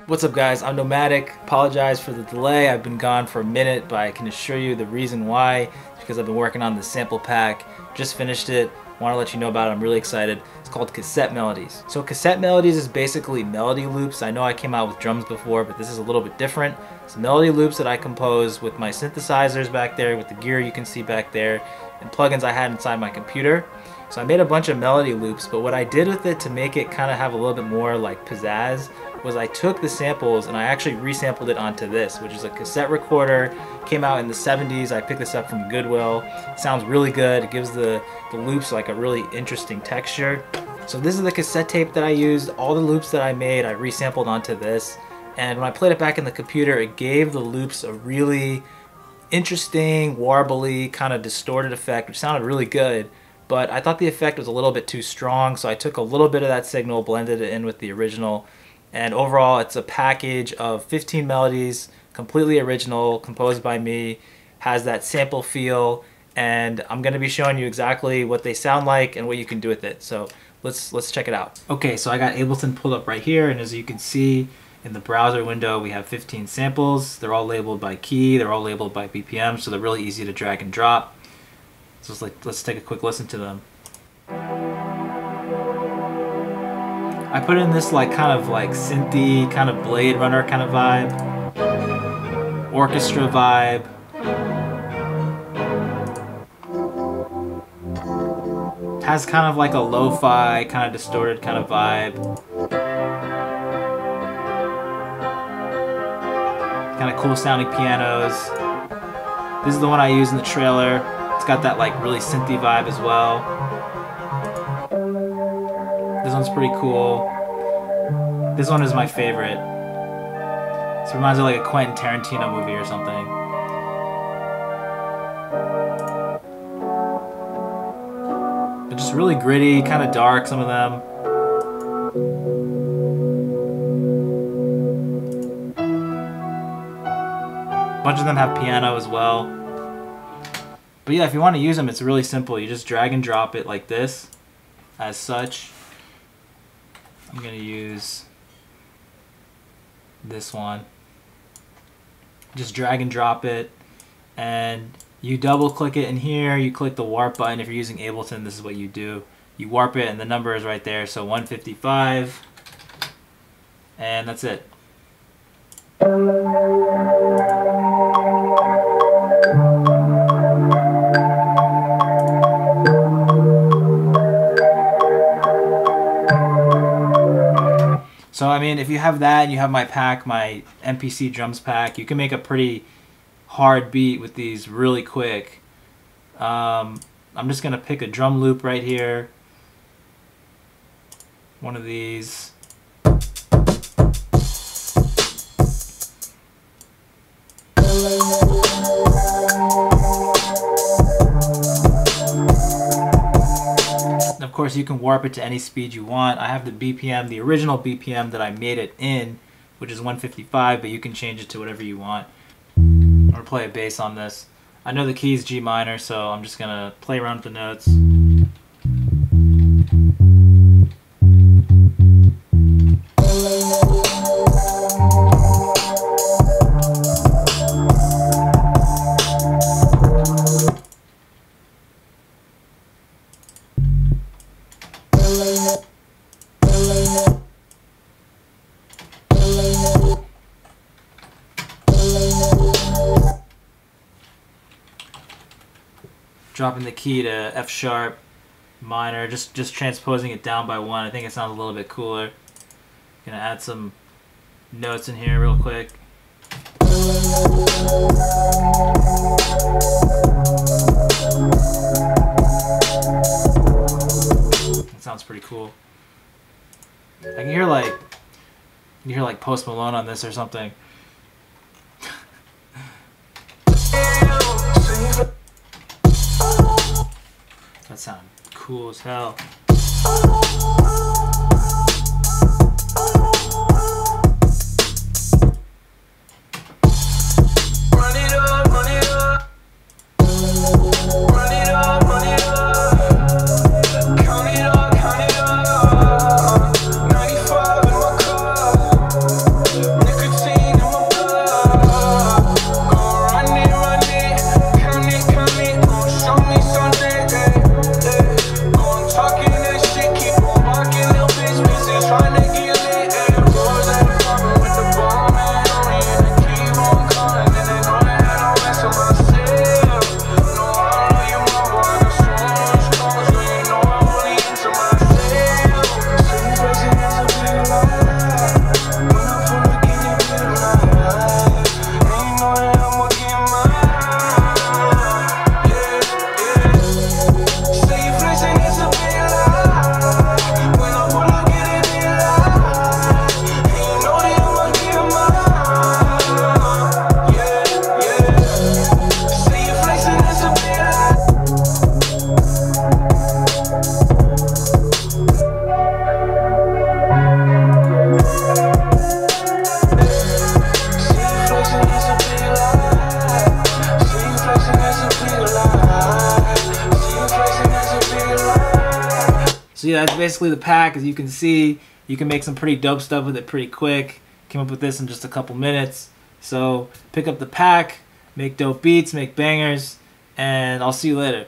What's up guys, I'm Nomadic. Apologize for the delay. I've been gone for a minute, but I can assure you the reason why is because I've been working on the sample pack. Just finished it. Want to let you know about it. I'm really excited. It's called Cassette Melodies. So Cassette Melodies is basically melody loops. I know I came out with drums before, but this is a little bit different. It's melody loops that I compose with my synthesizers back there, with the gear you can see back there, and plugins I had inside my computer. So I made a bunch of melody loops, but what I did with it to make it kind of have a little bit more like pizzazz was I took the samples and I actually resampled it onto this, which is a cassette recorder. Came out in the 70s. I picked this up from Goodwill. It sounds really good. It gives the loops like a really interesting texture. So this is the cassette tape that I used. All the loops that I made, I resampled onto this. And when I played it back in the computer, it gave the loops a really interesting, warbly, kind of distorted effect, which sounded really good. But I thought the effect was a little bit too strong, so I took a little bit of that signal, blended it in with the original. And overall, it's a package of 15 melodies, completely original, composed by me, has that sample feel, and I'm going to be showing you exactly what they sound like and what you can do with it. So let's check it out. Okay, so I got Ableton pulled up right here, and as you can see in the browser window, we have 15 samples. They're all labeled by key, they're all labeled by BPM, so they're really easy to drag and drop. So let's take a quick listen to them. I put in this like kind of like synthy, kind of Blade Runner kind of vibe, orchestra vibe. It has kind of like a lo-fi, kind of distorted kind of vibe. Kind of cool sounding pianos. This is the one I use in the trailer. It's got that like really synthy vibe as well. This one's pretty cool. This one is my favorite. This reminds me of like a Quentin Tarantino movie or something. They're just really gritty, kind of dark, some of them. A bunch of them have piano as well. But yeah, if you want to use them, it's really simple. You just drag and drop it like this, as such. I'm going to use this one. Just drag and drop it, and you double click it in here. You click the warp button. If you're using Ableton, this is what you do. You warp it and the number is right there, so 155, and that's it. So I mean, if you have that and you have my pack, my MPC drums pack, you can make a pretty hard beat with these really quick. I'm just gonna pick a drum loop right here. One of these. Of course, you can warp it to any speed you want. I have the BPM, the original BPM that I made it in, which is 155, but you can change it to whatever you want. I'm gonna play a bass on this. I know the key is G minor, so I'm just gonna play around with the notes. Dropping the key to F sharp minor, just transposing it down by one. I think it sounds a little bit cooler. Gonna add some notes in here real quick. That sounds pretty cool. I can hear like Post Malone on this or something. That sounded cool as hell. Run it up, run it up. Run it up. So yeah, that's basically the pack. As you can see, you can make some pretty dope stuff with it pretty quick. Came up with this in just a couple minutes. So pick up the pack, make dope beats, make bangers, and I'll see you later.